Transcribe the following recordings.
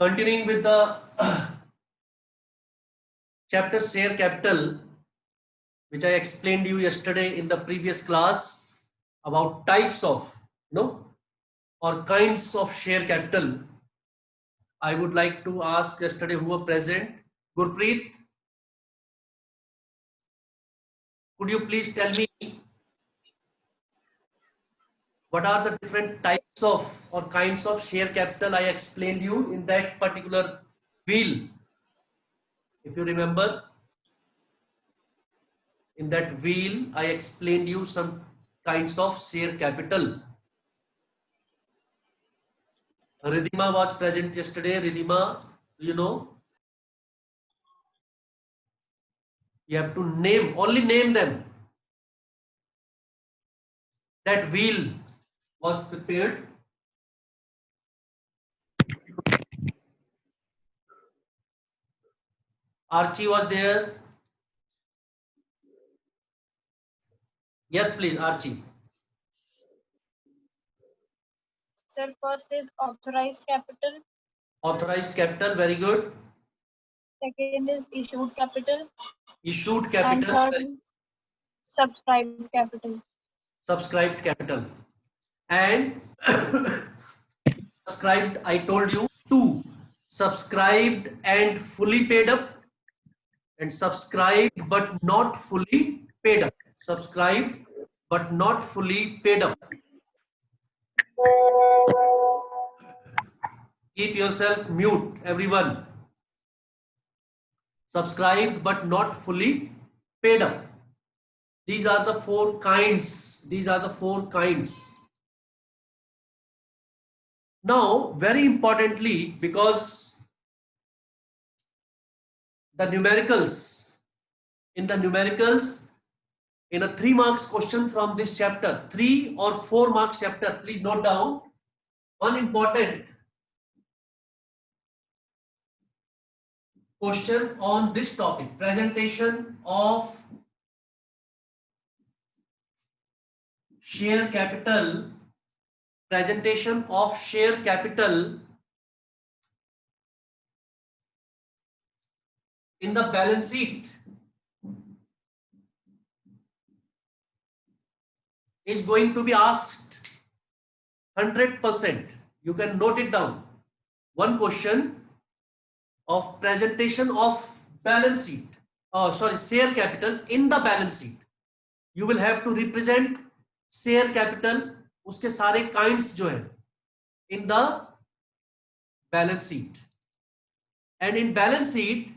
Continuing with the chapter share capital, which I explained you yesterday in the previous class about types of, or kinds of share capital. I would like to ask yesterday who were present. Gurpreet, could you please tell me what are the different types of or kinds of share capital I explained you in that particular wheel? If you remember, in that wheel, I explained you some kinds of share capital. Ridhima was present yesterday. Ridhima, you know, you have to name, only name them. That wheel was prepared. Archie was there. Yes, please, Archie. Sir, first is authorized capital. Authorized capital, very good. Second is issued capital. Issued And capital, third is subscribed capital. subscribed capital. And subscribed, I told you, two: subscribed and fully paid up, and subscribed but not fully paid up. Subscribed but not fully paid up. Keep yourself mute, everyone. Subscribed but not fully paid up. These are the four kinds. These are the four kinds. Now, very importantly, because the numericals, in a 3 marks question from this chapter, 3 or 4 marks chapter, please note down one important question on this topic: presentation of share capital. Presentation of share capital in the balance sheet is going to be asked 100%. You can note it down. One question of presentation of balance sheet, share capital in the balance sheet. You will have to represent share capital, उसके सारे kinds जो है in the balance sheet. And in balance sheet,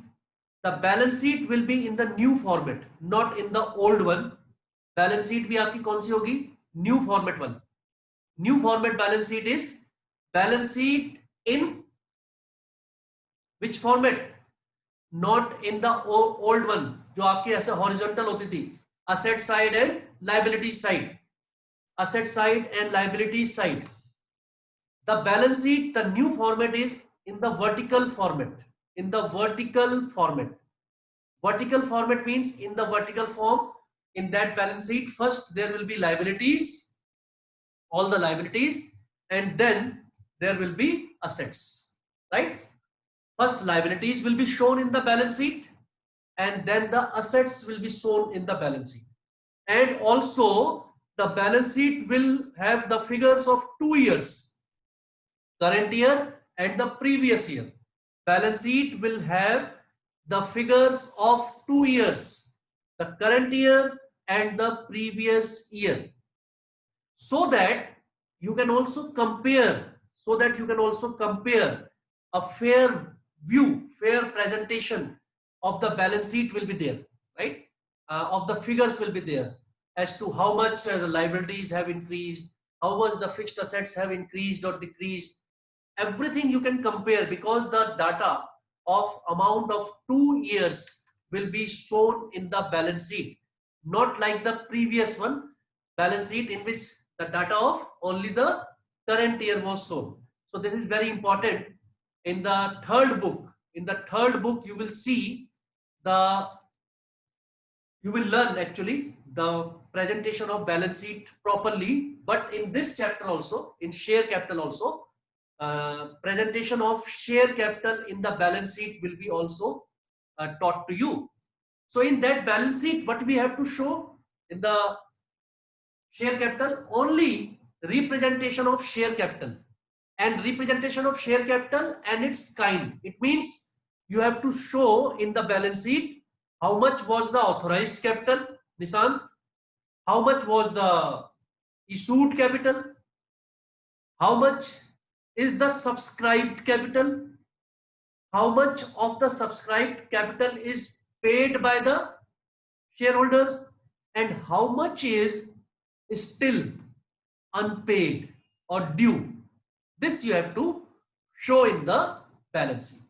the balance sheet will be in the new format, not in the old one. Balance sheet भी आपकी कौन सी होगी? New format one. New format balance sheet is balance sheet in which format? Not in the old one, जो आपकी ऐसे horizontal होती थी, asset side and liability side. Asset side and liability side. The balance sheet, the new format is in the vertical format. In the vertical format. Vertical format means in the vertical form. In that balance sheet, first there will be liabilities, all the liabilities, and then there will be assets, right? First liabilities will be shown in the balance sheet, and then the assets will be shown in the balance sheet. And also the balance sheet will have the figures of 2 years, current year and the previous year. Balance sheet will have the figures of 2 years, the current year and the previous year, so that you can also compare, a fair view, fair presentation of the balance sheet will be there, right? Of the figures will be there as to how much the liabilities have increased, how much the fixed assets have increased or decreased. Everything you can compare, because the data of amount of 2 years will be shown in the balance sheet, not like the previous one balance sheet in which the data of only the current year was shown. So this is very important. In the third book, you will see you will learn actually the presentation of balance sheet properly. But in this chapter also, in share capital also, presentation of share capital in the balance sheet will be also taught to you. So in that balance sheet, what we have to show in the share capital? Only representation of share capital, and representation of share capital and its kind. It means you have to show in the balance sheet how much was the authorized capital, Nishant, how much was the issued capital, how much is the subscribed capital, how much of the subscribed capital is paid by the shareholders, and how much is still unpaid or due. This you have to show in the balance sheet.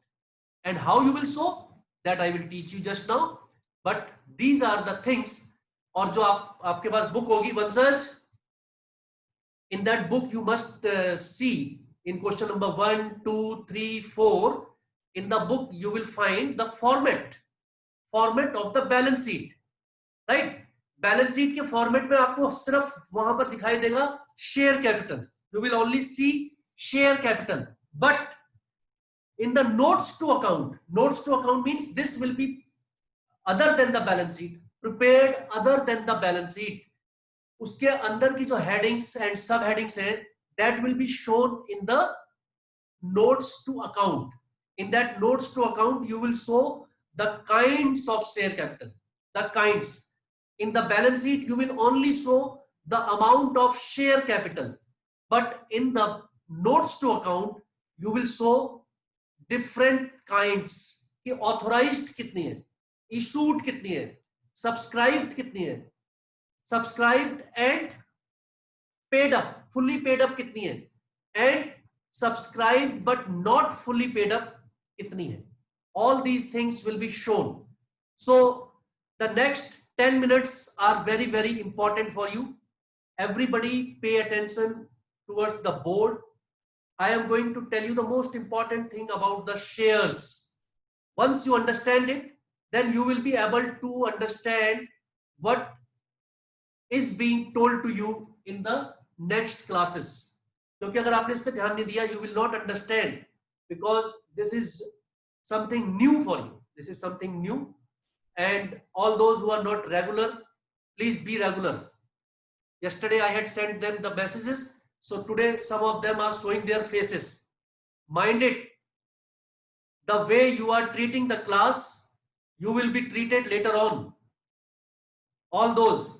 And how you will show that I will teach you just now. But these are the things. और जो आपके पास book होगी Vanshaj, in that book you must see in question number 1, 2, 3, 4. In the book you will find the format of the balance sheet, right? Balance sheet के format में आपको सिर्फ वहां पर दिखाई देगा share capital. You will only see share capital. But in the notes to account means this will be other than the balance sheet, prepared other than the balance sheet. उसके अंदर की जो headings and sub headings है, that will be shown in the notes to account. In that notes to account you will show the kinds of share capital, the kinds. In the balance sheet you will only show the amount of share capital, but in the notes to account you will show different kinds कि authorized कितनी है, issued कितनी है, subscribed कितनी है, subscribed and paid up, fully paid up कितनी है, and subscribed but not fully paid up कितनी है. All these things will be shown. So the next 10 minutes are very, very important for you. Everybody pay attention towards the board. I am going to tell you the most important thing about the shares. Once you understand it, then you will be able to understand what is being told to you in the next classes. क्योंकि अगर आपने इस पे ध्यान नहीं दिया, you will not understand, because this is something new for you. This is something new. And all those who are not regular, please be regular. Yesterday I had sent them the messages, so today some of them are showing their faces. Mind it, the way you are treating the class, you will be treated later on. All those,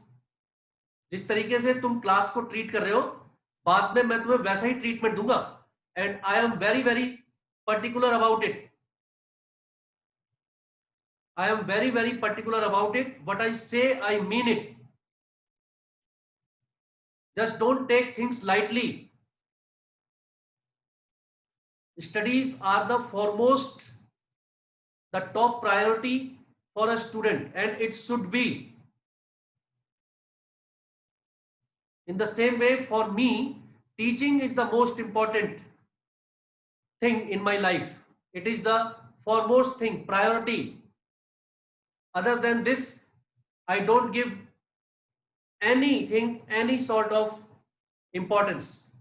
जिस तरीके से तुम class को treat कर रहे हो, बाद में मैं तुम्हें वैसा ही ट्रीटमेंट दूंगा. And I am very, very particular about it. I am very, very particular about it. What I say, I mean it. Just don't take things lightly. Studies are the foremost, the top priority for a student, and it should be. In the same way, for me, teaching is the most important thing in my life. It is the foremost thing, priority. Other than this, I don't give anything, any sort of importance.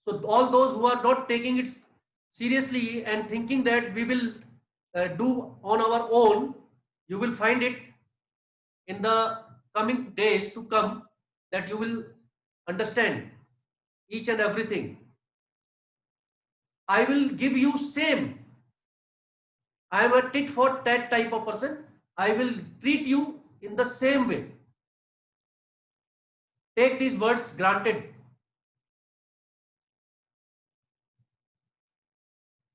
So all those who are not taking it seriously and thinking that we will do on our own, you will find it in the coming days to come that you will understand each and everything. I will give you same. I am a tit for tat type of person. I will treat you in the same way. Take these words granted.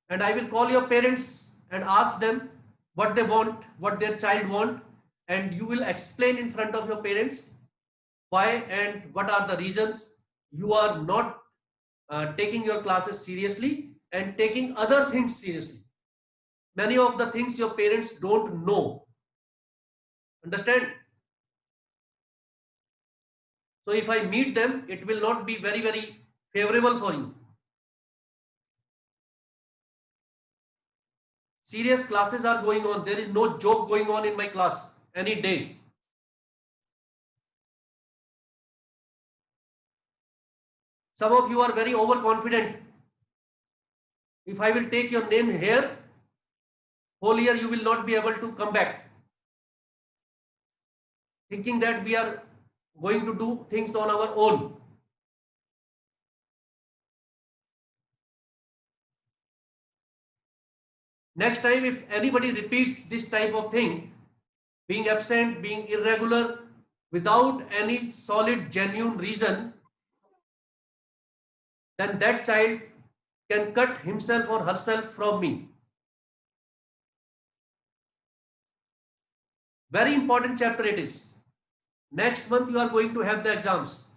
And I will call your parents and ask them what they want, what their child want, and you will explain in front of your parents why and what are the reasons you are not taking your classes seriously and taking other things seriously. Many of the things your parents don't know. Understand? So if I meet them, it will not be very, very favorable for you. Serious classes are going on. There is no joke going on in my class any day. Some of you are very overconfident. If I will take your name here, whole year you will not be able to come back, thinking that we are going to do things on our own. Next time, if anybody repeats this type of thing, being absent, being irregular, without any solid, genuine reason, then that child can cut himself or herself from me. Very important chapter it is. Next month you are going to have the exams.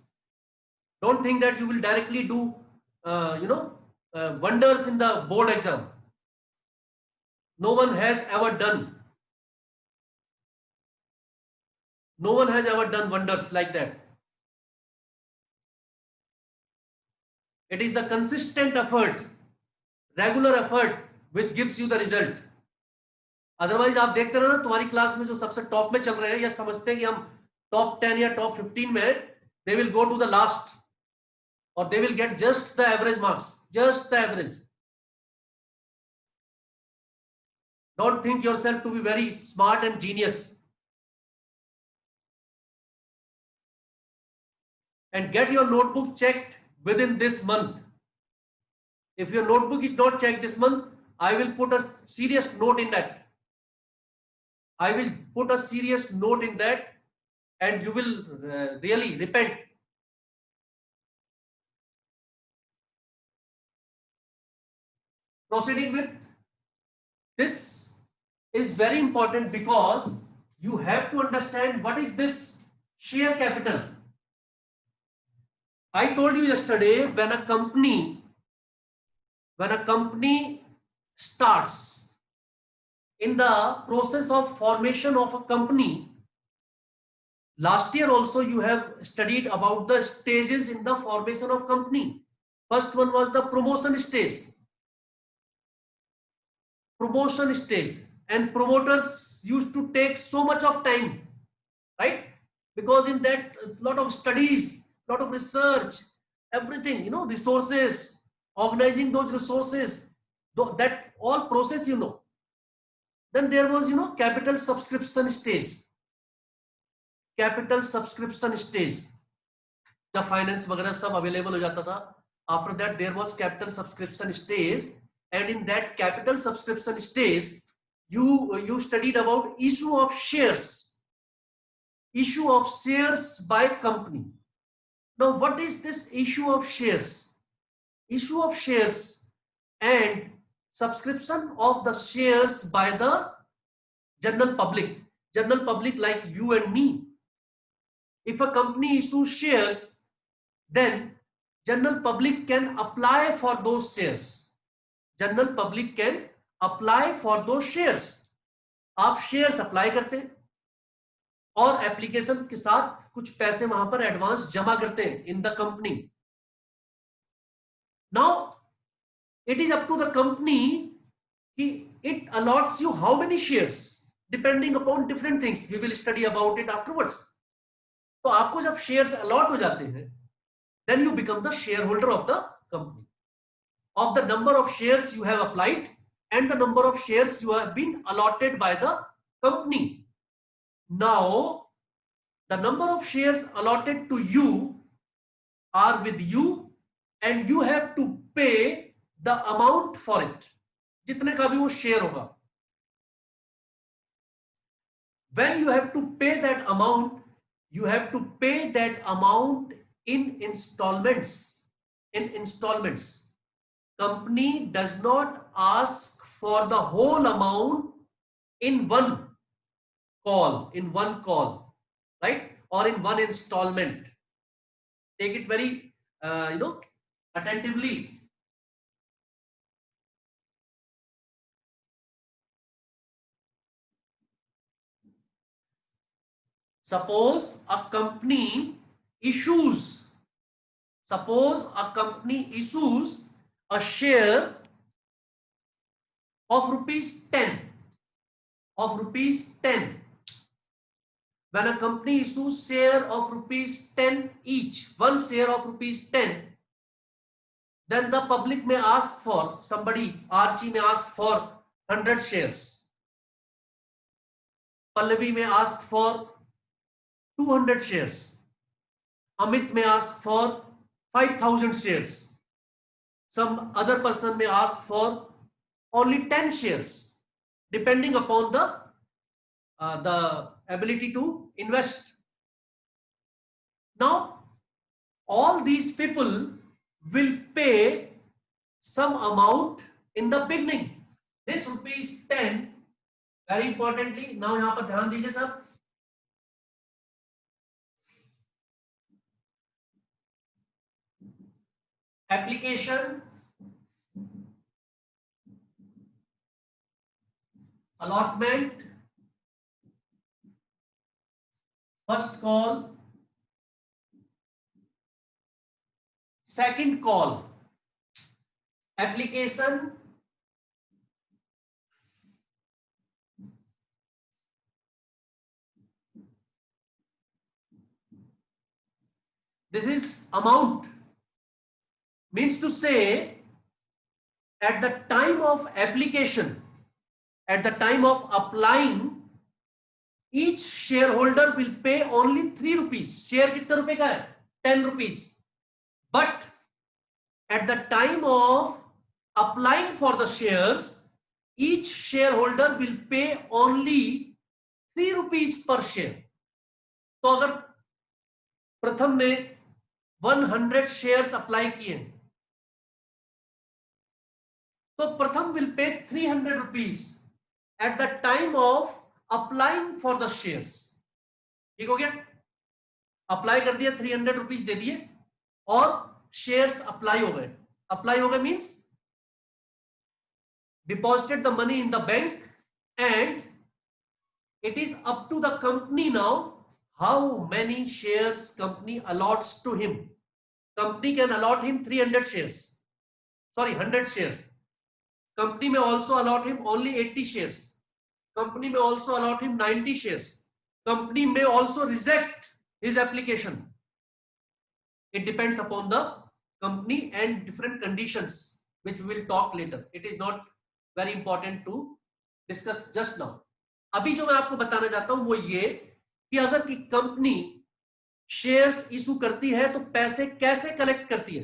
Don't think that you will directly do, wonders in the board exam. No one has ever done. No one has ever done wonders like that. It is the consistent effort, regular effort, which gives you the result. Otherwise आप देखते रहो ना, तुम्हारी class में जो सबसे top में चल रहे हैं या समझते हैं कि हम टॉप 10 या टॉप 15 में, they will go to the last और they will get just the average marks, just the average. Don't think yourself to be very smart and genius. And get your notebook checked within this month. If your notebook is not checked this month, I will put a serious note in that. I will put a serious note in that, and you will really repent. Proceeding with this is very important because you have to understand what is this share capital. I told you yesterday, when a company starts in the process of formation of a company, last year also you have studied about the stages in the formation of company. First one was the promotion stage. Promotion stage, and promoters used to take so much of time, right? Because in that, a lot of studies, lot of research, everything, resources, organizing those resources, that all process, Then there was, capital subscription stage. Capital subscription stage. The finance वगैरह सब available हो जाता था. After that, there was capital subscription stage, and in that capital subscription stage, you studied about issue of shares. Issue of shares by company. Now, what is this issue of shares? Issue of shares and subscription of the shares by the general public like you and me. If a company issues shares, then general public can apply for those shares. General public can apply for those shares. आप shares apply करते हैं और application के साथ कुछ पैसे वहां पर एडवांस जमा करते हैं in the company. Now, it is up to the company, it allots you how many shares depending upon different things. We will study about it afterwards. तो आपको जब shares allot हो जाते हैं, then you become the shareholder of the company, of the number of shares you have applied and the number of shares you have been allotted by the company. Now, the number of shares allotted to you are with you, and you have to pay the amount for it. जितने का भी वो share होगा. When you have to pay that amount, you have to pay that amount in installments. In installments. Company does not ask for the whole amount in one call, right? Or in one installment. Take it very, attentively. Suppose a company issues a share of rupees 10. When a company issues share of rupees 10 each, one share of rupees 10, then the public may ask for, somebody, Archie may ask for 100 shares. Pallavi may ask for 200 shares. Amit may ask for 5,000 shares. Some other person may ask for only 10 shares, depending upon the ability to invest. Now, all these people will pay some amount in the beginning. This rupees 10, very importantly, now यहाँ पर ध्यान दीजिए सब. Application, allotment, first call, second call, application, this is amount, means to say at the time of application, at the time of applying, each shareholder will pay only 3 rupees. Share कितने रुपए का है? 10 rupees. But at the time of applying for the shares, each shareholder will pay only 3 rupees per share. तो अगर प्रथम ने 100 shares apply किए, तो प्रथम will pay 300 rupees at the time of applying for the shares. ठीक हो गया? अप्लाई कर दिया, 300 rupees दे दिए और shares अप्लाई हो गए. अप्लाई हो गए means deposited the money in the bank, and it is up to the company now how many shares company allots to him. Company can allot him 300 shares. Sorry, 100 shares. Company may also allot him only 80 shares. Company may also allot him 90 shares. Company may also reject his application. It depends upon the company and different conditions, which we will talk later. It is not very important to discuss just now. अभी जो मैं आपको बताना चाहता हूं वो ये कि अगर की कंपनी शेयर्स इशू करती है तो पैसे कैसे कलेक्ट करती है.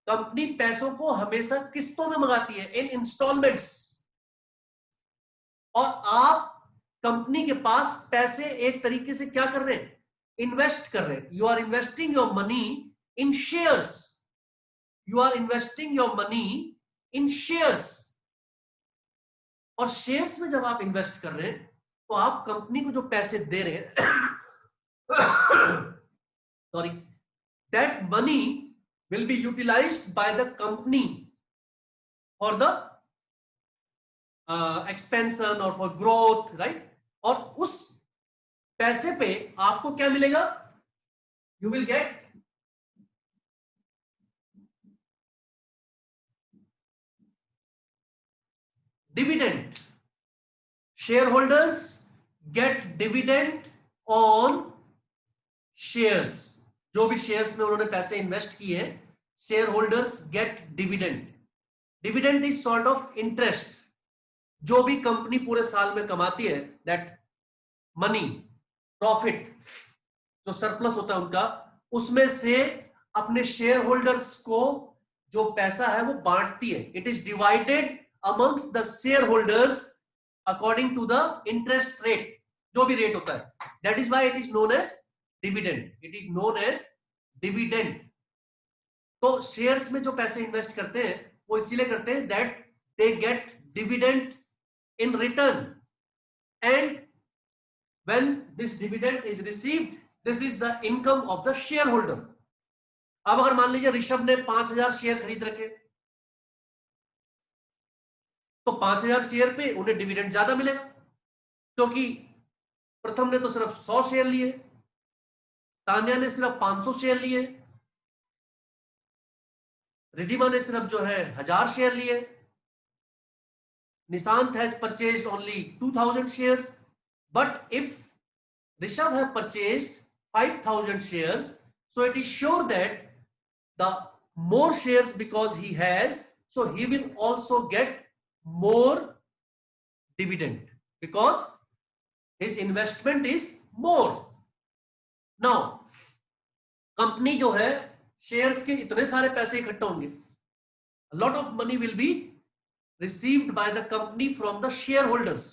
कंपनी पैसों को हमेशा किस्तों में मंगाती है, इन इंस्टॉलमेंट्स, और आप कंपनी के पास पैसे एक तरीके से क्या कर रहे हैं? इन्वेस्ट कर रहे हैं. You are investing your money in shares. You are investing your money in shares. और शेयर्स में जब आप इन्वेस्ट कर रहे हैं तो आप कंपनी को जो पैसे दे रहे हैं sorry, that money will be utilized by the company for the expansion or for growth, right? और उस पैसे पे आपको क्या मिलेगा? You will get dividend. Shareholders get dividend on shares. जो भी शेयर्स में उन्होंने पैसे इन्वेस्ट किए, share holders gate dividend. Dividend is sort of interest. जो भी कंपनी पूरे साल में कमाती है, दैट मनी, प्रॉफिट, जो सरप्लस होता है उनका, उसमें से अपने शेयर होल्डर्स को जो पैसा है वो बांटती है. It is divided amongst the shareholders according to the interest rate. जो भी रेट होता है, that is why it is known as dividend. It is known as dividend. तो शेयर्स में जो पैसे इन्वेस्ट करते हैं वो इसीलिए करते हैं that they get dividend in return, and when this dividend is received, this is the income of the share holder. अब अगर मान लीजिए ऋषभ ने 5,000 शेयर खरीद रखे, तो 5,000 शेयर पे उन्हें डिविडेंड ज्यादा मिलेगा, क्योंकि प्रथम ने तो सिर्फ 100 शेयर लिए, तान्या ने सिर्फ 500 शेयर लिए, रिधिमा ने सिर्फ जो है 1000 शेयर लिए, Nishant has purchased only 2000 shares. But if Rishabh have purchased 5000 shares, so it is sure that the more shares because he has, so he will also get more dividend because his investment is more. Now company जो है shares के इतने सारे पैसे इकट्ठा होंगे, a lot of money will be received by the company from the shareholders.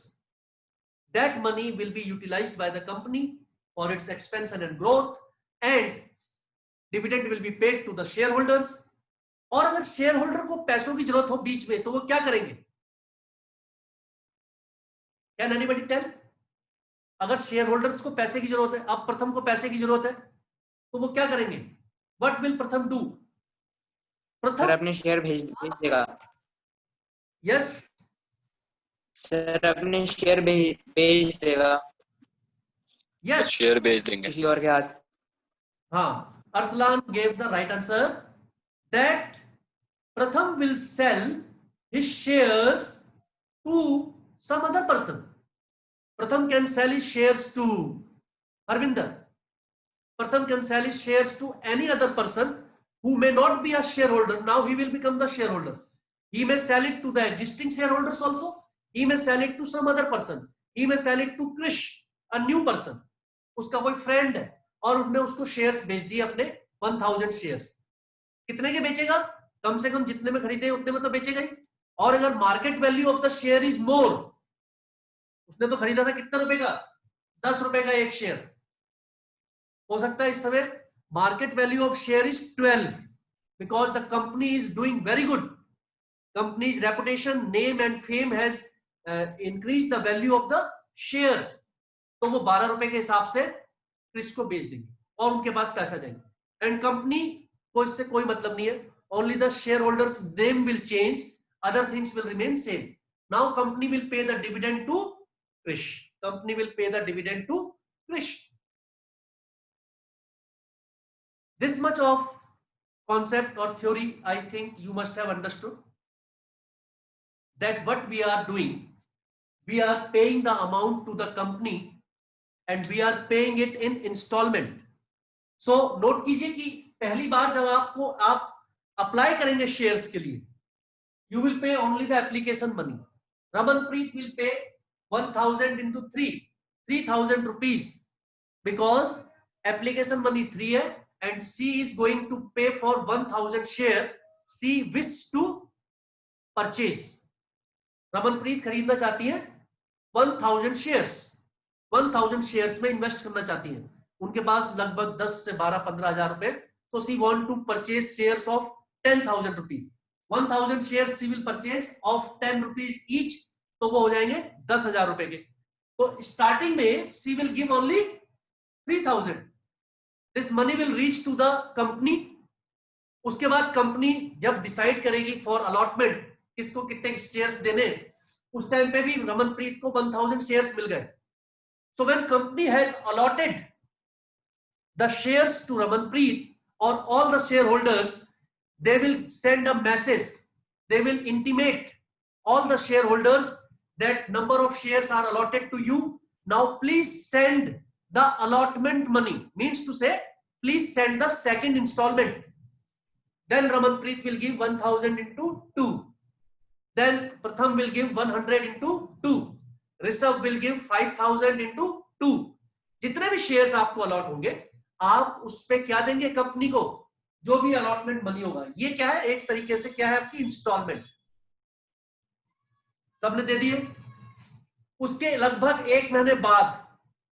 That money will be utilized by the company for its expansion and growth, and dividend will be paid to the shareholders. और अगर shareholder को पैसों की जरूरत हो बीच में तो वो क्या करेंगे? Can anybody tell? अगर शेयरहोल्डर्स को पैसे की जरूरत है, अब प्रथम को पैसे की जरूरत है, तो वो क्या करेंगे? What will प्रथम do? सर अपने शेयर भेज देगा। Yes. सर अपने शेयर भेज देगा। Yes. शेयर भेज देंगे किसी और के हाथ। हाँ, Arslan gave the right answer that Pratham will sell his shares to some other person. Pratham can sell his shares to Harvinder. Pratham can sell his shares to any other person who may not be a shareholder. Now he will become the shareholder. He may sell it to the existing shareholders also. He may sell it to some other person. He may sell it to Krish, a new person. उसका कोई friend है और उसने उसको shares बेच दिए अपने 1000 shares. कितने के बेचेगा? कम से कम जितने में खरीदे उतने में तो बेचेगा ही। और अगर market value of the share is more, उसने तो खरीदा था कितने रुपए का? 10 रुपए का एक शेयर। हो सकता है इस समय market value of share is 12 because the company is doing very good. Companies reputation, name and fame has increase the value of the share. तो वो 12 रुपए के हिसाब से क्रिश को बेच देंगे और उनके पास पैसा देंगे। एंड कंपनी को इससे कोई मतलब नहीं है, only the shareholders name will change, other things will remain same. Now company will pay the dividend to Krish. Company will pay the dividend to Krish. This much of concept or theory, I think you must have understood that what we are doing, we are paying the amount to the company and we are paying it in installment. So note कीजिए कि पहली बार जब आप apply करेंगे shares के लिए, you will pay only the application money. Ramanpreet will pay 1000 into 3000 rupees because application money 3 है and she is going to pay for 1000 share she wish to purchase. Ramanpreet खरीदना चाहती है 1000 शेयर्स, 1000 शेयर्स में invest करना चाहती है. उनके पास लगभग 10 से 12-15 हजार रुपए. So she want to purchase shares of 10,000 rupees. 1000 shares she will purchase of 10 rupees each. तो वो हो जाएंगे 10,000 रुपए के. तो स्टार्टिंग में she will give only 3000. This money will reach to the company. उसके बाद कंपनी जब डिसाइड करेगी फॉर अलॉटमेंट किसको कितने शेयर्स देने, उस टाइम पे भी रमनप्रीत को 1000 शेयर्स मिल गए. So when company has allotted the shares to Ramanpreet or all the shareholders, they will send a message. They will intimate all the shareholders that number of shares are allotted to you. Now please send the allotment money. Means to say, please send the second installment. Then Ramanpreet will give 1000 into 2. Then Pratham will give 100 into 2. Rishabh will give 5000 into 2. जितने भी shares आपको allot होंगे आप उस पे क्या देंगे company को? जो भी अलॉटमेंट मनी होगा. ये क्या है? एक तरीके से क्या है आपकी इंस्टॉलमेंट. सबने दे दिए. उसके लगभग 1 महीने बाद,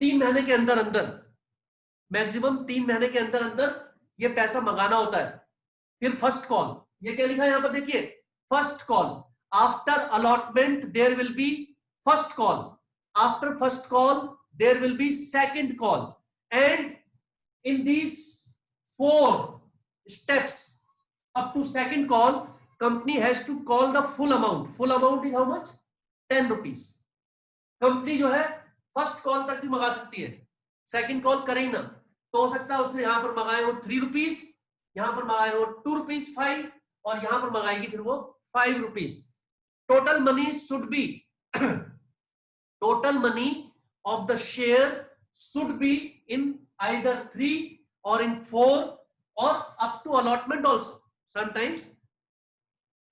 3 महीने के अंदर अंदर, मैक्सिमम 3 महीने के अंदर अंदर ये पैसा मंगाना होता है. फिर फर्स्ट कॉल, ये क्या लिखा है यहां पर देखिए, first call. After allotment there will be first call. After first call there will be second call. And in these 4 steps up to second call, company has to call the full amount. Full amount is how much? 10 rupees. Company जो है first call तक भी मंगा सकती है, second call करे ही ना. तो हो सकता है उसने यहां पर मंगाए हो 3 रुपीज, यहां पर मंगाए हो 2 रुपीज 5, और यहां पर मंगाएगी फिर वो 5 rupees. Total money should be total money of the share should be in either 3 or in 4 or up to allotment also. Sometimes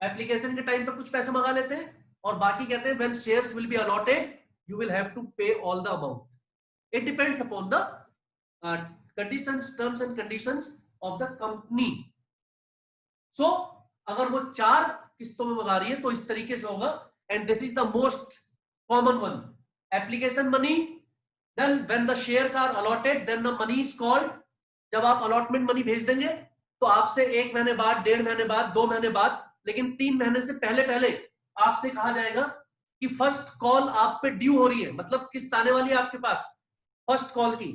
application के टाइम पे कुछ पैसे मंगा लेते हैं और बाकी कहते हैं when shares will be allotted you will have to pay all the amount. It depends upon the conditions, terms and conditions of the company. So अगर वो 4 किस्तों में मंगा रही है तो इस तरीके से होगा, and this is the most common one. Application money, then when the shares are allotted then the money is called. जब आप अलॉटमेंट मनी भेज देंगे तो आपसे 1 महीने बाद, 1.5 महीने बाद, 2 महीने बाद, लेकिन 3 महीने से पहले पहले आपसे कहा जाएगा कि फर्स्ट कॉल आप पे ड्यू हो रही है, मतलब किस्त आने वाली है आपके पास फर्स्ट कॉल की।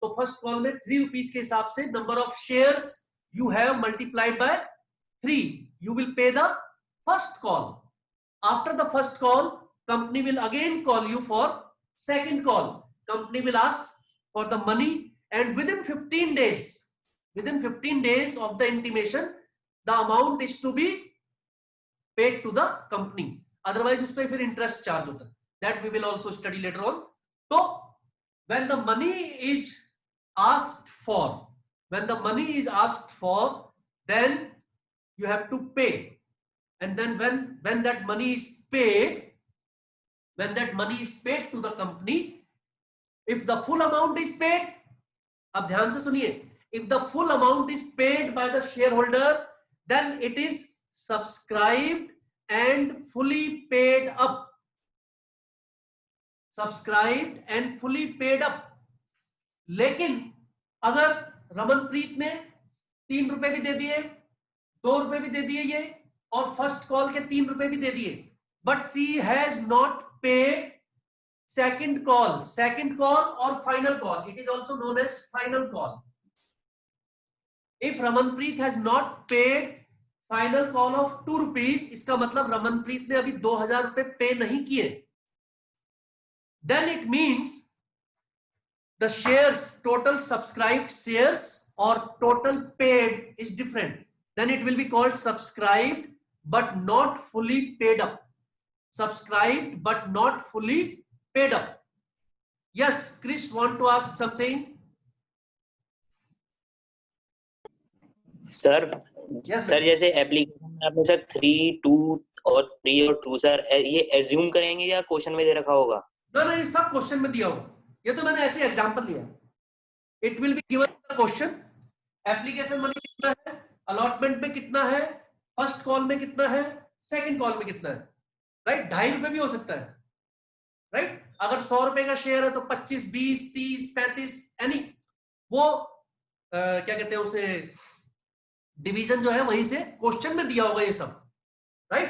तो फर्स्ट कॉल में 3 रुपीज के हिसाब से number of shares you have multiplied by 3 you will pay the first call. After the first call, company will again call you for second call. Company will ask for the money, and within 15 days of the intimation, the amount is to be paid to the company. Otherwise उस पे फिर interest charge होता है. That we will also study later on. So when the money is asked for, then you have to pay, and then when that money is paid to the company, if the full amount is paid, अब ध्यान से सुनिए, if the full amount is paid by the shareholder, then it is subscribed and fully paid up. लेकिन अगर रमनप्रीत ने 3 रुपए भी दे दिए, 2 रुपए भी दे दिए ये, और फर्स्ट कॉल के 3 रुपए भी दे दिए, but she has not paid second call और final call, it is also known as final call. If Ramanpreet has not paid final call of 2 rupees, इसका मतलब रमनप्रीत ने अभी 2000 रुपए पे नहीं किए, then it means the shares, total subscribed shares और total paid is different. Then it will be called subscribed but not fully paid up. Subscribed but not fully paid up. Yes, Chris want to ask something? Sir Yes, sir जैसे application में आपने sir 3, 2 और 3 और 2 sir ये assume करेंगे या question में दे रखा होगा? No, ये सब क्वेश्चन में दिया होगा, ये तो मैंने ऐसे एग्जांपल लिया. It will be given the question. Application money कितना है, अलॉटमेंट में कितना है, फर्स्ट कॉल में कितना है, सेकंड कॉल में कितना है, राइट? 2.5 रुपए भी हो सकता है, राइट? अगर 100 रुपए का शेयर है तो 25, 20, 30, 35 एनी, वो क्या कहते हैं उसे, डिवीजन जो है वहीं से क्वेश्चन में दिया होगा ये सब, राइट?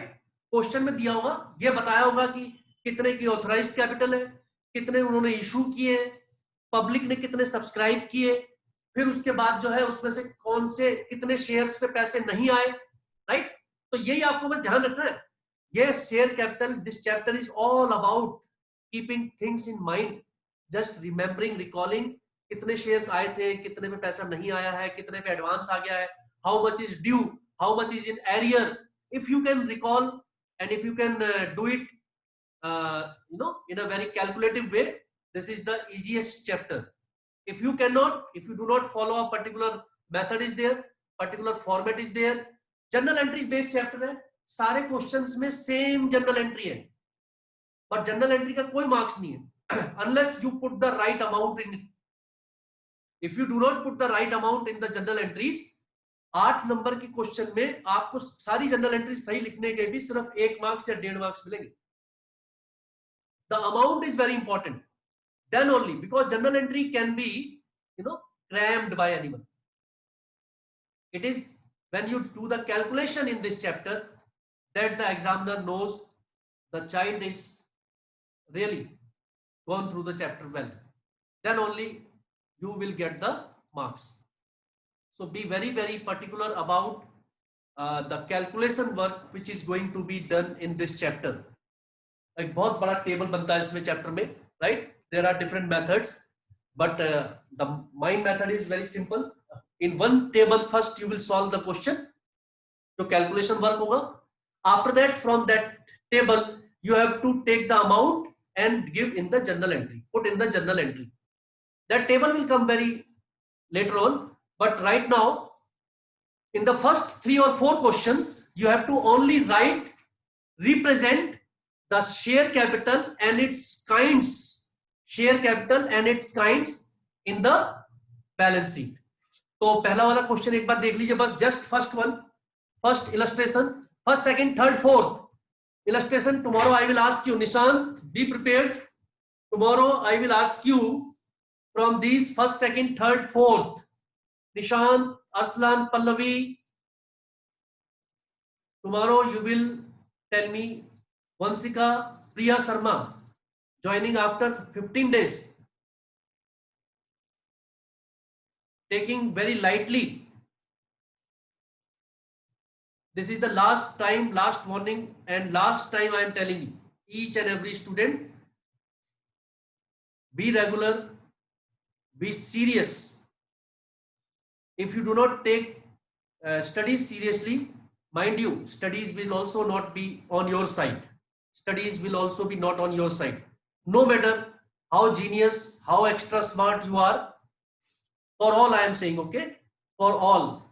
क्वेश्चन में दिया होगा, ये बताया होगा कि कितने की ऑथराइज कैपिटल है, कितने उन्होंने इशू किए, पब्लिक ने कितने सब्सक्राइब किए, फिर उसके बाद जो है उसमें से कौन से कितने शेयर्स पे पैसे नहीं आए, राइट? तो यही आपको बस ध्यान रखना है. ये share capital, this chapter is all about keeping things in mind, just remembering, recalling कितने शेयर्स आए थे, कितने पे पैसा नहीं आया है, कितने पे एडवांस आ गया है, how much is due, how much is in arrear. If you can recall and if you can do it in a very calculative way, this is the easiest chapter. If you cannot, if you do not follow a particular method is there, particular format is there, journal entries based chapter है, सारे questions में same general entry है, पर general entry का कोई marks नहीं है unless you put the right amount in it. If you do not put the right amount in the journal entries, 8 number की क्वेश्चन में आपको सारी जनरल एंट्री सही लिखने के भी सिर्फ 1 मार्क्स या 1.5 मार्क्स मिलेंगे. The amount is very important. Then only, because journal entry can be, crammed by anyone. It is when you do the calculation in this chapter that the examiner knows the child is really gone through the chapter well. Then only you will get the marks. So be very, very particular about the calculation work which is going to be done in this chapter. एक बहुत बड़ा table बनता है इसमें chapter में, right? There are different methods, but the main method is very simple. In one table first you will solve the question, जो calculation work होगा. After that, from that table you have to take the amount and give in the journal entry, put in the journal entry. That table will come very later on, but right now In the first 3 or 4 questions, you have to only represent the share capital and its kinds, in the balance sheet. तो पहला वाला question एक बार देख लीजिए बस, just first illustration, first, second, third, fourth illustration. Tomorrow I will ask you, Nishant, be prepared. Tomorrow I will ask you from these first, second, third, fourth. Nishant, Arslan, Pallavi. Tomorrow you will tell me. Vansika, Priya Sharma, joining after 15 days. Taking very lightly. This is the last time, last warning, and last time I am telling you, each and every student, be regular, be serious. If you do not take studies seriously, mind you, studies will also not be on your side. Studies will also be not on your side. No matter how genius, how extra smart you are, for all I am saying, okay? For all.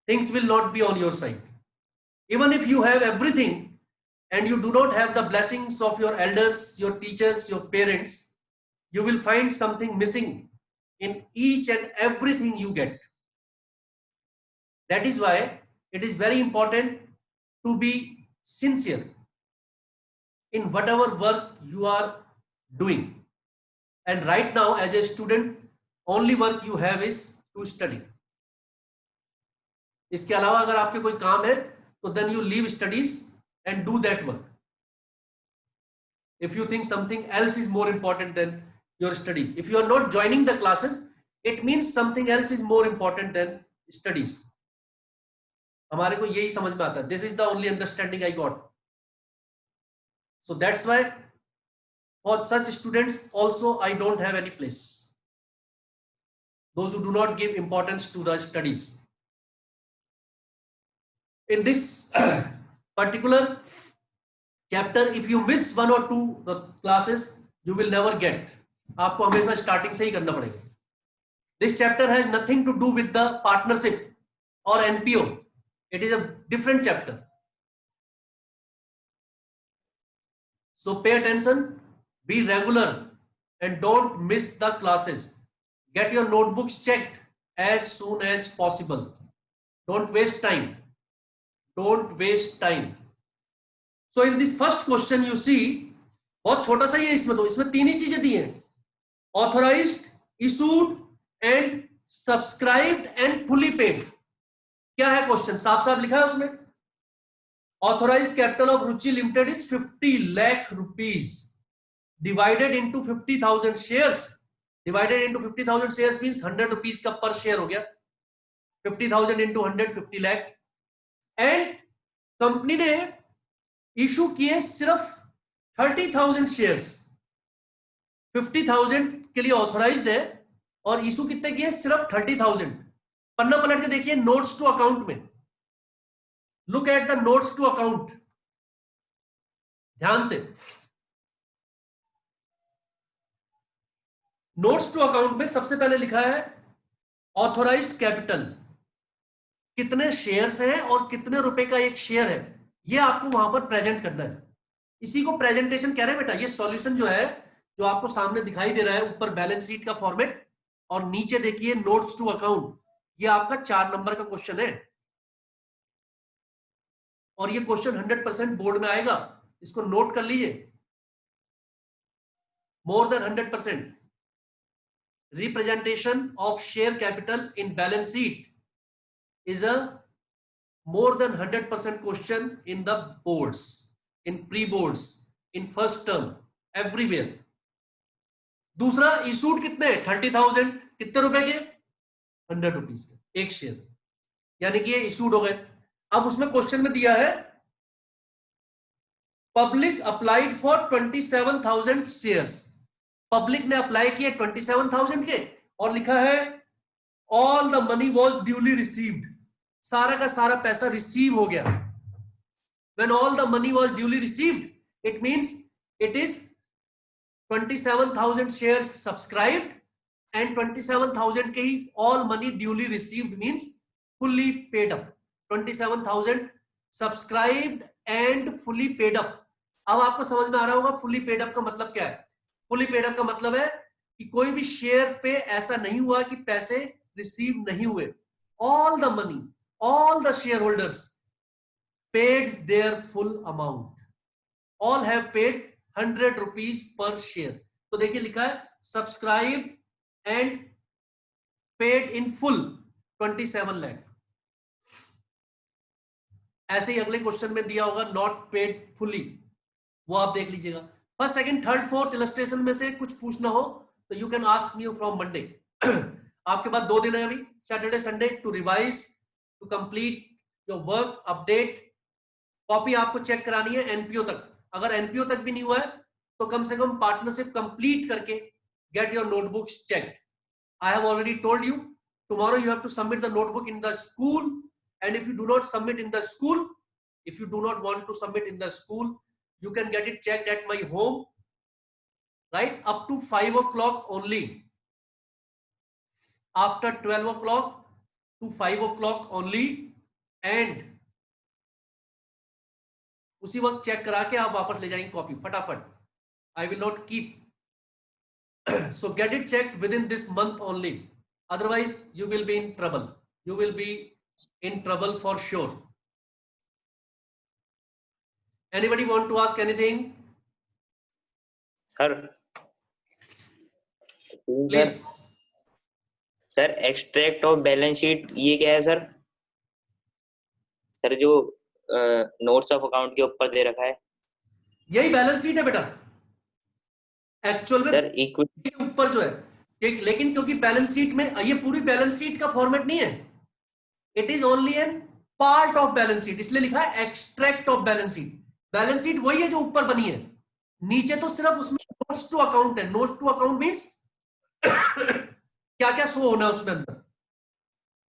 Things will not be on your side. Even if you have everything and you do not have the blessings of your elders, your teachers, your parents, you will find something missing in each and everything you get. That is why it is very important to be sincere in whatever work you are doing. And right now, as a student, only work you have is to study. इसके अलावा अगर आपके कोई काम है तो then you leave studies and do that work. If you think something else is more important than your studies, if you are not joining the classes, it means something else is more important than studies. हमारे को यही समझ में आता है. This is the only understanding I got. So that's why for such students also I don't have any place. Those who do not give importance to the studies. In this particular chapter, if you miss 1 or 2 the classes, you will never get. आपको हमेशा starting से ही करना पड़ेगा. This chapter has nothing to do with the partnership or NPO. It is a different chapter. So pay attention, be regular, and don't miss the classes. Get your notebooks checked as soon as possible. Don't waste time. Don't waste time. So in this first question you see, बहुत छोटा सा ही है इसमें, तो इसमें 3 ही चीजें दी हैं. Authorized, issued and subscribed and fully paid. क्या है क्वेश्चन? साफ साफ लिखा है उसमें. Authorized capital of Ruchi Limited is 50 lakh rupees divided into 50,000 shares. Divided into 50,000 shares means 100 rupees का per share हो गया. 50,000 into 100, 50 lakh. एंड कंपनी ने इशू किए सिर्फ 30,000 शेयर्स. 50,000 के लिए ऑथराइज्ड है और इशू कितने किए? सिर्फ 30,000. पन्ना पलट के देखिए नोट्स टू अकाउंट में. Look at the notes to account ध्यान से. नोट्स टू अकाउंट में सबसे पहले लिखा है ऑथराइज्ड कैपिटल, कितने शेयर्स हैं और कितने रुपए का एक शेयर है, ये आपको वहां पर प्रेजेंट करना है. इसी को प्रेजेंटेशन कह रहे हैं बेटा. ये सॉल्यूशन जो है, जो आपको सामने दिखाई दे रहा है, ऊपर बैलेंस शीट का फॉर्मेट और नीचे देखिए नोट्स टू अकाउंट, ये आपका 4 नंबर का क्वेश्चन है. और ये क्वेश्चन 100% बोर्ड में आएगा, इसको नोट कर लीजिए. More than 100%. Representation of share capital in balance sheet is a more than 100% question in the boards, in pre-boards, in first term, everywhere. दूसरा issued कितने? 30,000. कितने रुपए के? 100 रुपीज के एक शेयर, यानी कि ये issued हो गए. अब उसमें क्वेश्चन में दिया है public applied for 27,000 shares. Public ने अप्लाई किए 27,000 के और लिखा है all the money was duly received. सारा का सारा पैसा रिसीव हो गया. When all the money was duly received, it means it is 27,000 shares subscribed and 27,000 के ही all money duly received means fully paid up. 27,000 subscribed and fully paid up. अब आपको समझ में आ रहा होगा fully paid up का मतलब क्या है. fully paid up का मतलब है कि कोई भी शेयर पे ऐसा नहीं हुआ कि पैसे रिसीव नहीं हुए. All the money, all the shareholders paid their full amount. All have paid 100 rupees per share. तो देखिए लिखा है subscribed and paid in full 27 lakh. ऐसे ही अगले क्वेश्चन में दिया होगा नॉट पेड फुली, वो आप देख लीजिएगा. First second third fourth illustration में से कुछ पूछना हो तो you can ask me from Monday. आपके पास 2 दिन है अभी, Saturday Sunday, to revise, to complete your work, update. Copy आपको चेक करानी है एनपीओ तक. अगर एनपीओ तक भी नहीं हुआ है तो कम से कम पार्टनरशिप कंप्लीट करके get your notebooks checked. I have already told you, tomorrow you have to submit the notebook in the school, and if you do not submit in the school, if you do not want to submit in the school, you can get it checked at my home, right, up to 5 o'clock only. After 12 o'clock to 5 o'clock only, and उसी वक्त check करा के आप वापस ले जाएंगे copy फटाफट. I will not keep. So get it checked within this month only. Otherwise, you will be in trouble. You will be in trouble for sure. Anybody want to ask anything? Sir Please. Sir extract of balance sheet ये क्या है sir? Sir जो notes of account के ऊपर दे रखा है यही balance sheet है बेटा. एक्चुअल में सर इक्विटी के ऊपर जो है, लेकिन क्योंकि बैलेंस शीट में ये पूरी बैलेंस शीट का फॉर्मेट नहीं है, it is only an part of balance sheet, इसलिए लिखा है extract of balance sheet. Balance sheet वही है जो ऊपर बनी है, नीचे तो सिर्फ उसमें नोट्स टू अकाउंट है. नोट्स टू अकाउंट मींस क्या क्या शो होना है उसमें अंदर,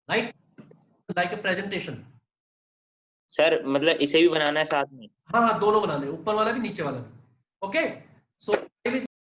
right, like a presentation. Sir मतलब इसे भी बनाना है साथ में? हाँ हाँ, दोनों बनाने, ऊपर वाला भी नीचे वाला भी. ओके